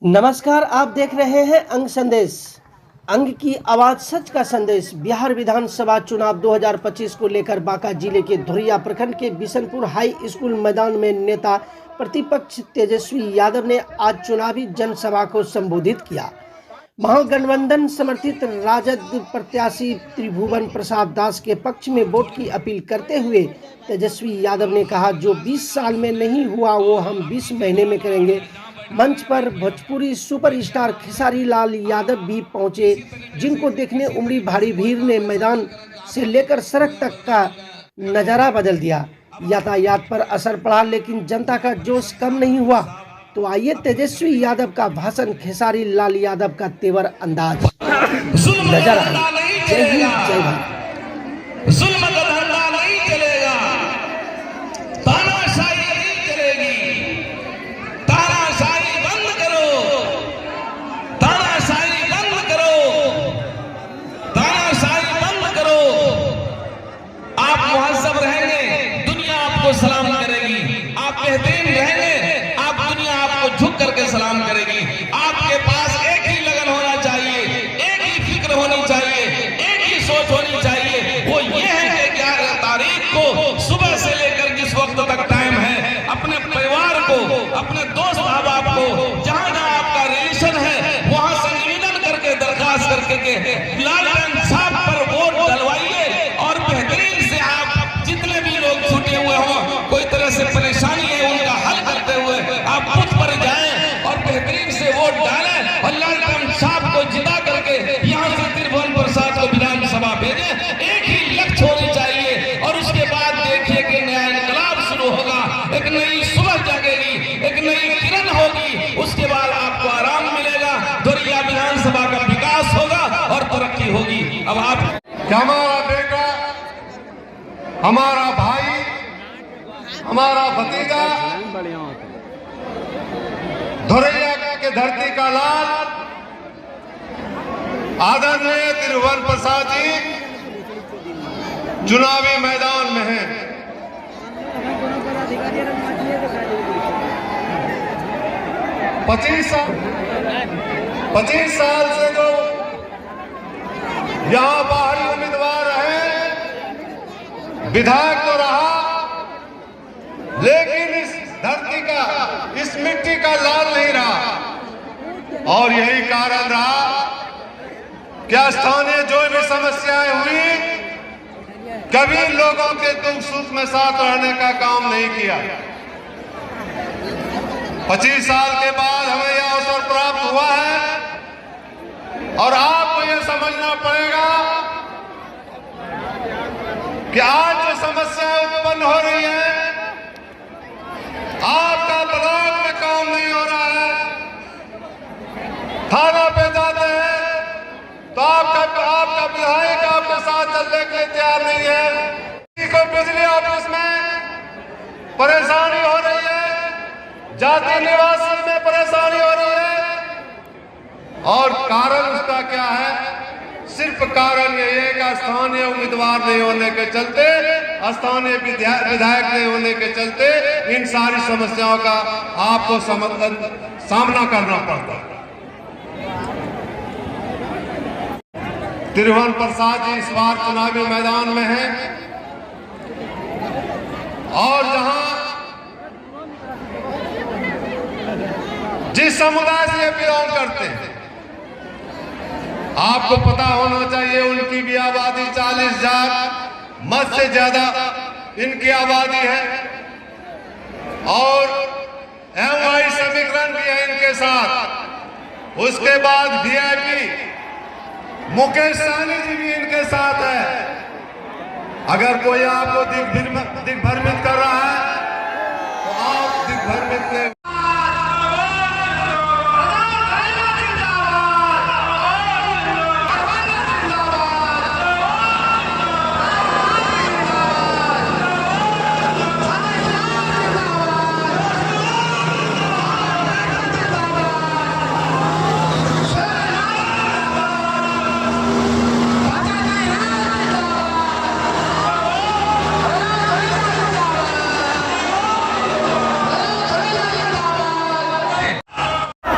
नमस्कार, आप देख रहे हैं अंग संदेश। अंग की आवाज, सच का संदेश। बिहार विधानसभा चुनाव 2025 को लेकर बांका जिले के धोरिया प्रखंड के बिशनपुर हाई स्कूल मैदान में नेता प्रतिपक्ष तेजस्वी यादव ने आज चुनावी जनसभा को संबोधित किया। महागठबंधन समर्थित राजद प्रत्याशी त्रिभुवन प्रसाद दास के पक्ष में वोट की अपील करते हुए तेजस्वी यादव ने कहा, जो 20 साल में नहीं हुआ वो हम 20 महीने में करेंगे। मंच पर भोजपुरी सुपरस्टार खेसारी लाल यादव भी पहुंचे, जिनको देखने उमड़ी भारी भीड़ ने मैदान से लेकर सड़क तक का नज़ारा बदल दिया। यातायात पर असर पड़ा, लेकिन जनता का जोश कम नहीं हुआ। तो आइए तेजस्वी यादव का भाषण, खेसारी लाल यादव का तेवर अंदाज नजर आए। जय हिंद, जय भारत। जुल्म का धंधा नहीं चलेगा, तानाशाही नहीं चलेगी। तानाशाही बंद करो, तानाशाही बंद करो, तानाशाही बंद करो। आप मुहज्जब रहेंगे, दुनिया आपको सलाम करेगी। आप बेहतरीन रहेंगे, आप दुनिया आपको झुक करके सलाम करेगी। आपके पास एक ही लगन होना चाहिए, एक ही फिक्र होनी चाहिए, एक ही सोच होनी चाहिए। वो ये है कि 11 तारीख को सुबह से लेकर जिस वक्त तक टाइम है, अपने परिवार को, अपने दोस्त अहबाब को, जहां जहां आपका रिलेशन है, वहां से निवेदन करके, दरखास्त करके के लालटेन साहब पर वोट डलवाइए। और बेहतरीन से आप जितने भी लोग छूटे हुए हों, कोई तरह से परेशानी है, उनका हल करते हुए आप बूथ पर जाएं और बेहतरीन से वोट डालें और लालटेन साहब को जिता करके यहाँ से त्रिभुवन प्रसाद को विधानसभा भेजें। एक ही लक्ष्य होनी चाहिए। और उसके बाद देखिए कि नया इनकलाब शुरू होगा, एक नई सुबह जागेगी, एक नई किरण होगी। उसके बाद आपको आराम मिलेगा, धोरिया विधानसभा का विकास होगा और तरक्की होगी। अब आप हमारा बेटा, हमारा भाई, हमारा भतीजा, धोरिया के धरती का लाल आदरणीय त्रिभुवन प्रसाद जी चुनावी मैदान में हैं। 25 साल से जो यहाँ बाहरी उम्मीदवार रहे, विधायक तो रहा, लेकिन इस धरती का, इस मिट्टी का लाल नहीं रहा। और यही कारण रहा कि स्थानीय जो भी समस्याएं हुई, कभी लोगों के दुख सुख में साथ रहने का काम नहीं किया। 25 साल के बाद हमें यह अवसर प्राप्त हुआ है और आपको यह समझना पड़ेगा कि आज जो समस्याएं उत्पन्न हो रही है, आपका ब्लॉक में काम नहीं हो रहा है, थाना पे जाते हैं तो आपका विधायक आपके साथ चलने के लिए तैयार नहीं है। किसी को बिजली ऑफिस में परेशानी हो रही है, जाति निवासी में परेशानी हो रही है, और कारण उसका क्या है? सिर्फ कारण यही है कि स्थानीय उम्मीदवार नहीं होने के चलते, स्थानीय विधायक नहीं होने के चलते इन सारी समस्याओं का आपको सामना करना पड़ता है। त्रिभुवन प्रसाद जी इस बार चुनावी मैदान में हैं और जहां जिस समुदाय से बिलोंग करते हैं, आपको पता होना चाहिए उनकी भी आबादी 40,000 मत से ज्यादा इनकी आबादी है। और MY समीकरण भी है इनके साथ। उसके बाद VIP मुकेश सहनी जी भी इनके साथ है। अगर कोई आपको दिग्भ्रमित कर रहा है तो आप दिग्भ्रमित